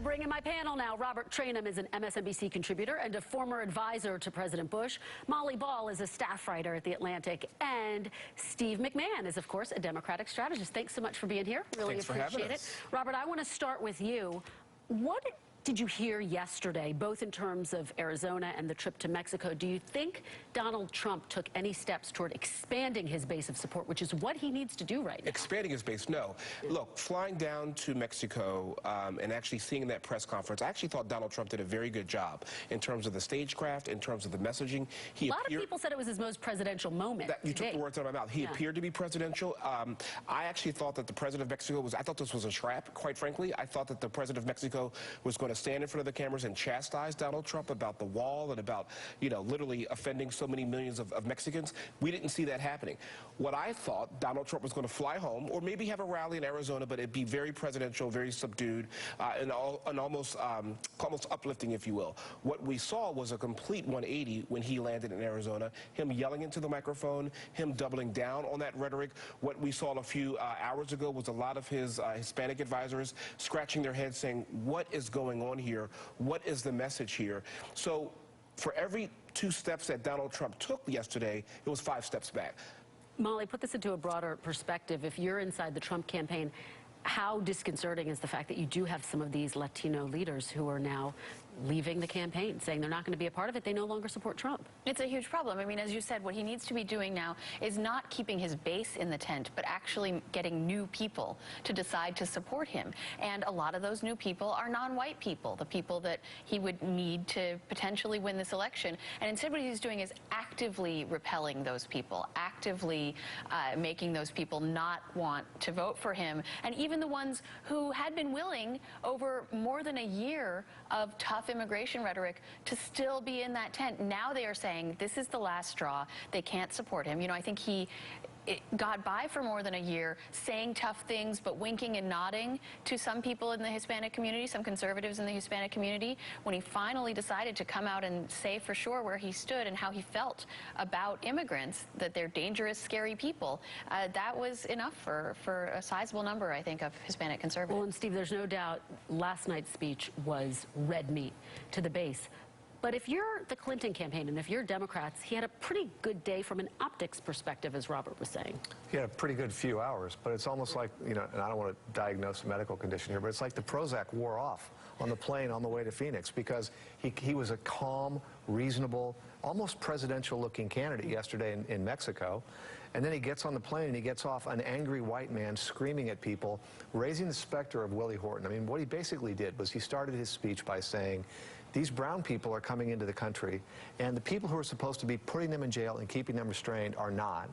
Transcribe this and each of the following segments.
bring in my panel now. Robert Traynham is an MSNBC contributor and a former advisor to President Bush. Molly Ball is a staff writer at The Atlantic. And Steve McMahon is, of course, a Democratic strategist. Thanks so much for being here. Really appreciate it. Robert, I want to start with you. What did you hear yesterday, both in terms of Arizona and the trip to Mexico? Do you think Donald Trump took any steps toward expanding his base of support, which is what he needs to do right now? Expanding his base, no. Look, flying down to Mexico and actually seeing that press conference, I actually thought Donald Trump did a very good job in terms of the stagecraft, in terms of the messaging. A lot of people said it was his most presidential moment. You took the words out of my mouth. He appeared to be presidential. I actually thought that the president of Mexico I thought this was a trap, quite frankly. I thought that the president of Mexico was going to stand in front of the cameras and chastise Donald Trump about the wall and about, literally offending so many millions of Mexicans. We didn't see that happening. What I thought, Donald Trump was going to fly home or maybe have a rally in Arizona, but it'd be very presidential, very subdued, and almost uplifting, if you will. What we saw was a complete 180 when he landed in Arizona, him yelling into the microphone, him doubling down on that rhetoric. What we saw a few hours ago was a lot of his Hispanic advisors scratching their heads saying, what is going on here? What is the message here? So for every 2 steps that Donald Trump took yesterday, it was 5 steps back. Molly, put this into a broader perspective. If you're inside the Trump campaign, how disconcerting is the fact that you do have some of these Latino leaders who are now leaving the campaign, saying they're not going to be a part of it, they no longer support Trump? It's a huge problem. I mean, as you said, what he needs to be doing now is not keeping his base in the tent, but actually getting new people to decide to support him. And a lot of those new people are non-white people, the people that he would need to potentially win this election. And instead what he's doing is actively repelling those people, actively making those people not want to vote for him. And even the ones who had been willing over more than a year of tough immigration rhetoric to still be in that tent, now they are saying this is the last straw. They can't support him. I think he got by for more than a year saying tough things but winking and nodding to some people in the Hispanic community, some conservatives in the Hispanic community. When he finally decided to come out and say for sure where he stood and how he felt about immigrants, that they're dangerous, scary people, that was enough for a sizable number, I think, of Hispanic conservatives. Well, and Steve, there's no doubt last night's speech was red meat to the base. But if you're the Clinton campaign and if you're Democrats, he had a pretty good day from an optics perspective, as Robert was saying. He had a pretty good few hours, but it's almost like, and I don't want to diagnose a medical condition here, but it's like the Prozac wore off on the plane on the way to Phoenix, because he was a calm, reasonable, almost presidential-looking candidate yesterday in Mexico. And then he gets on the plane and he gets off, an angry white man screaming at people, raising the specter of Willie Horton. I mean, what he basically did was he started his speech by saying, these brown people are coming into the country, and the people who are supposed to be putting them in jail and keeping them restrained are not.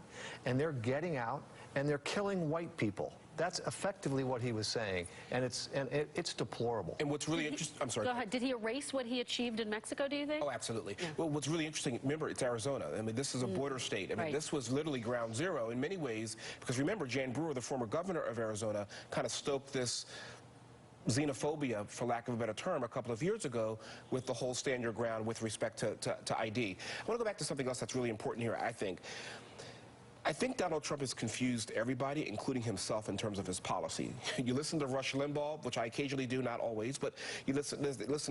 And they're getting out, and they're killing white people. That's effectively what he was saying, and it's deplorable. And what's really interesting, I'm sorry. Go ahead. Did he erase what he achieved in Mexico, do you think? Oh, absolutely. Yeah. Well, what's really interesting, remember, it's Arizona. I mean, this is a border state. I mean, this was literally ground zero in many ways, because remember, Jan Brewer, the former governor of Arizona, kind of stoked this xenophobia, for lack of a better term, a couple of years ago with the whole stand your ground with respect to ID. I want to go back to something else that's really important here, I think. I think Donald Trump has confused everybody, including himself, in terms of his policy. You listen to Rush Limbaugh, which I occasionally do, not always, but you listen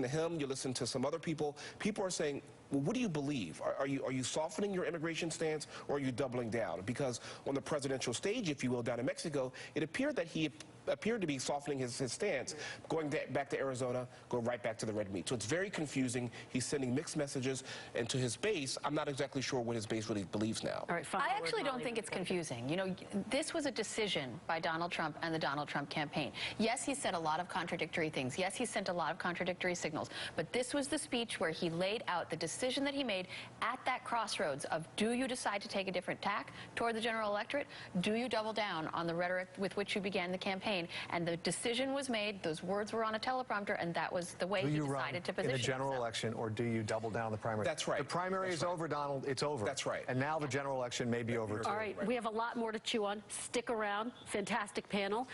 to him, you listen to some other people. People are saying, well, what do you believe? Are you softening your immigration stance, or are you doubling down? Because on the presidential stage, if you will, down in Mexico, it appeared that he appeared to be softening his stance, going back to Arizona, go right back to the red meat. So it's very confusing. He's sending mixed messages, and to his base, I'm not exactly sure what his base really believes now. All right, I actually don't think it's confusing. This was a decision by Donald Trump and the Donald Trump campaign. Yes, he said a lot of contradictory things. Yes, he sent a lot of contradictory signals. But this was the speech where he laid out the decision that he made at that crossroads of, do you decide to take a different tack toward the general electorate? Do you double down on the rhetoric with which you began the campaign? And the decision was made, those words were on a teleprompter, and that was the way he decided to position in the general himself. election, or do you double down on the primary? That's right. The primary is over, Donald. It's over. That's right. And now the general election may be over, too. All right, we have a lot more to chew on. Stick around. Fantastic panel.